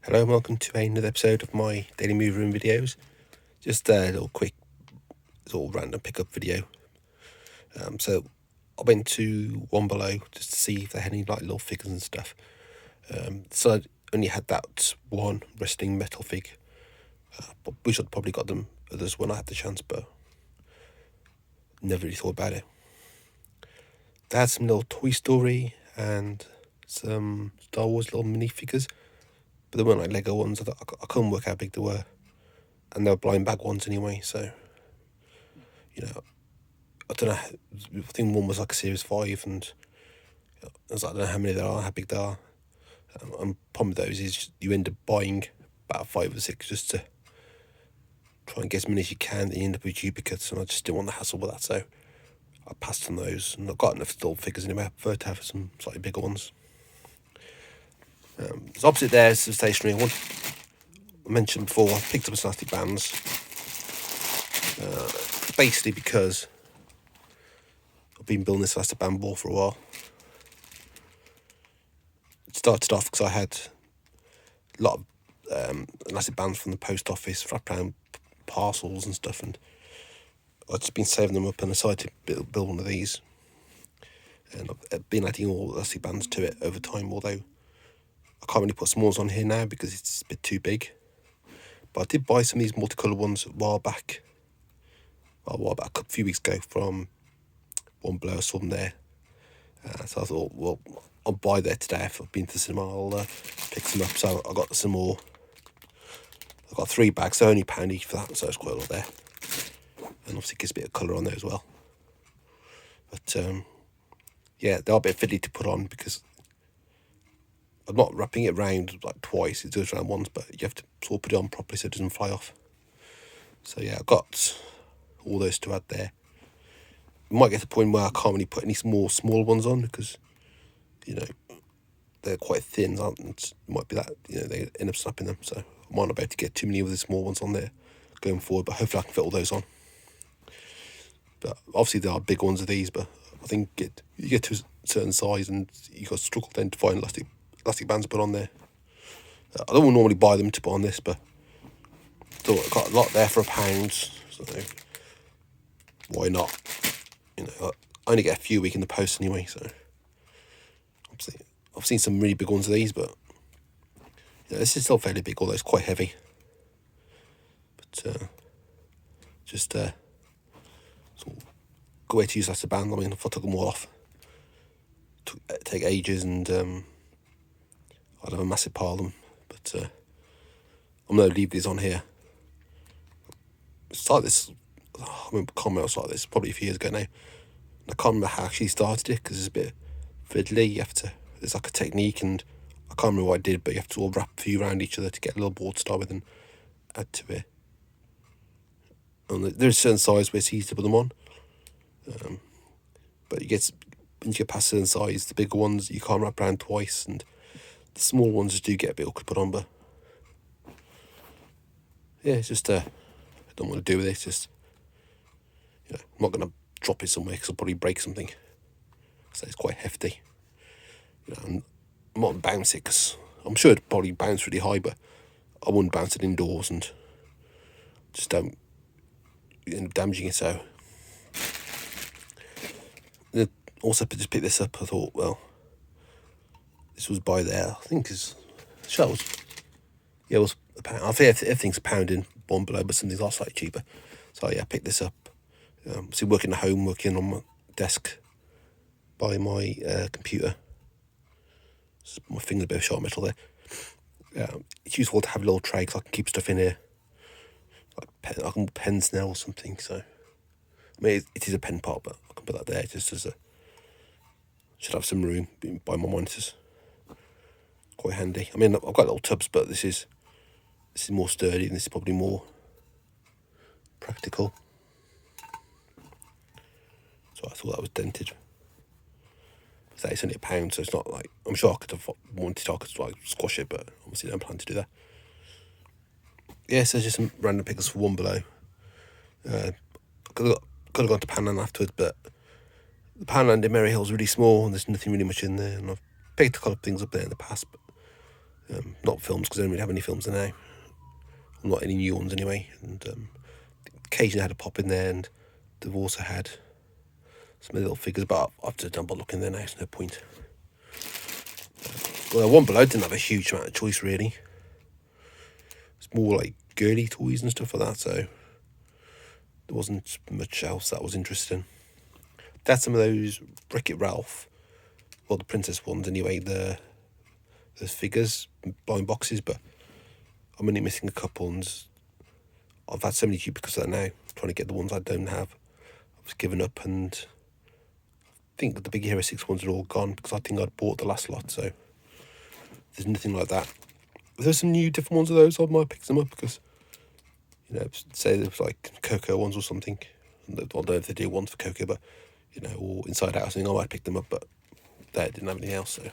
Hello and welcome to another episode of my daily movie room videos. Just a little quick, sort of random pickup video. So I went to One Below just to see if they had any like little figures and stuff. So I only had that one wrestling metal fig. Wish I'd probably got them others when I had the chance, but never really thought about it. They had some little Toy Story and some Star Wars little minifigures, but they weren't like Lego ones. I couldn't work out how big they were, and they were blind bag ones anyway. So, I don't know. I think one was like a Series 5, and I was like, I don't know how many there are, how big they are. And problem with those is you end up buying about 5 or 6 just to try and get as many as you can. Then you end up with duplicates, and I just didn't want the hassle with that, so I passed on those. And I've got enough little figures anyway. I prefer to have some slightly bigger ones. So opposite there is the stationery one. I mentioned before, I picked up some elastic bands. Basically because I've been building this elastic band ball for a while. It started off because I had a lot of elastic bands from the post office, wrapped around parcels and stuff, and I've just been saving them up and decided to build one of these. And I've been adding all elastic bands to it over time, although I can't really put smalls on here now because it's a bit too big. But I did buy some of these multicoloured ones a while back, a few weeks ago from One Below. I saw them there. So I thought, well, I'll buy there today. If I've been to the cinema, I'll pick some up. So I got some more. I got 3 bags, so only £1 each for that, so it's quite a lot there. And obviously it gives a bit of colour on there as well. But yeah, they are a bit fiddly to put on because I'm not wrapping it around like twice. It goes around once, but you have to sort of put it on properly so it doesn't fly off. So yeah, I've got all those to add there. It might get to the point where I can't really put any small ones on because, they're quite thin, aren't they? It might be that, they end up snapping them. So I might not be able to get too many of the small ones on there going forward, but hopefully I can fit all those on. But obviously there are big ones of these, but I think you get to a certain size and you got to struggle then to find elastic bands to put on there. I don't normally buy them to put on this, but I've got a lot there for £1, so why not? I only get a few a week in the post anyway, so obviously I've seen some really big ones of these, but this is still fairly big, although it's quite heavy. But just sort of good way to use elastic band. I mean, if I took them all off, it'd take ages, and I'd have a massive pile of them. But I'm going to leave these on here. It's like this. I remember comments like this probably a few years ago now. And I can't remember how I actually started it because it's a bit fiddly. There's like a technique, and I can't remember what I did, but you have to all wrap a few around each other to get a little board to start with and add to it. And there's a certain size where it's easy to put them on. But when you get past a certain size, the bigger ones you can't wrap around twice, and the small ones just do get a bit awkward to put on. But yeah, it's just I don't want to do with it. It's just I'm not going to drop it somewhere because I'll probably break something. So it's quite hefty. And I'm not bounce it because I'm sure it'd probably bounce really high, but I wouldn't bounce it indoors and just don't end up damaging it. So also just pick this up. I thought, well, this was by there. I think it was £1. I think everything's £1 in One Below, but something's are slightly cheaper. So yeah, I picked this up. Working at home, working on my desk by my computer. My finger's a bit of sharp metal there. It's useful to have a little tray because I can keep stuff in here. Like I can put pens now or something. So I mean, it is a pen pot, but I can put that there just as should have some room by my monitors. Quite handy. I mean, I've got little tubs, but this is more sturdy and this is probably more practical. So I thought that was dented. So it's only £1, so it's not like, I'm sure I could have wanted, I could like squash it, but obviously don't plan to do that. Yeah, so just some random pickers for One Below. Could have gone to Poundland afterwards, but the Poundland in Merry Hill is really small and there's nothing really much in there. And I've picked a couple of things up there in the past, but not films, because I don't really have any films now. Not any new ones anyway. And occasionally I had a pop in there, and they've also had some little figures, but I've just done by looking there now, there's no point. Well, the one below didn't have a huge amount of choice, really. It's more like girly toys and stuff like that, so there wasn't much else that was interesting. They had some of those Wreck-It Ralph, well, the princess ones anyway, the figures, blind boxes, but I'm only missing a couple, and I've had so many duplicates of that now, trying to get the ones I don't have. I've just given up, and I think the Big Hero 6 ones are all gone, because I think I'd bought the last lot, so there's nothing like that. If there's some new different ones of those, I might pick them up, because, you know, say there's like Coco ones or something. I don't know if they do ones for Coco, but, you know, or Inside Out or something, I might pick them up, but they didn't have anything else, so.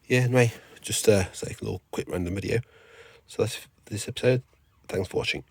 Yeah, anyway, just say a little quick random video. So that's this episode. Thanks for watching.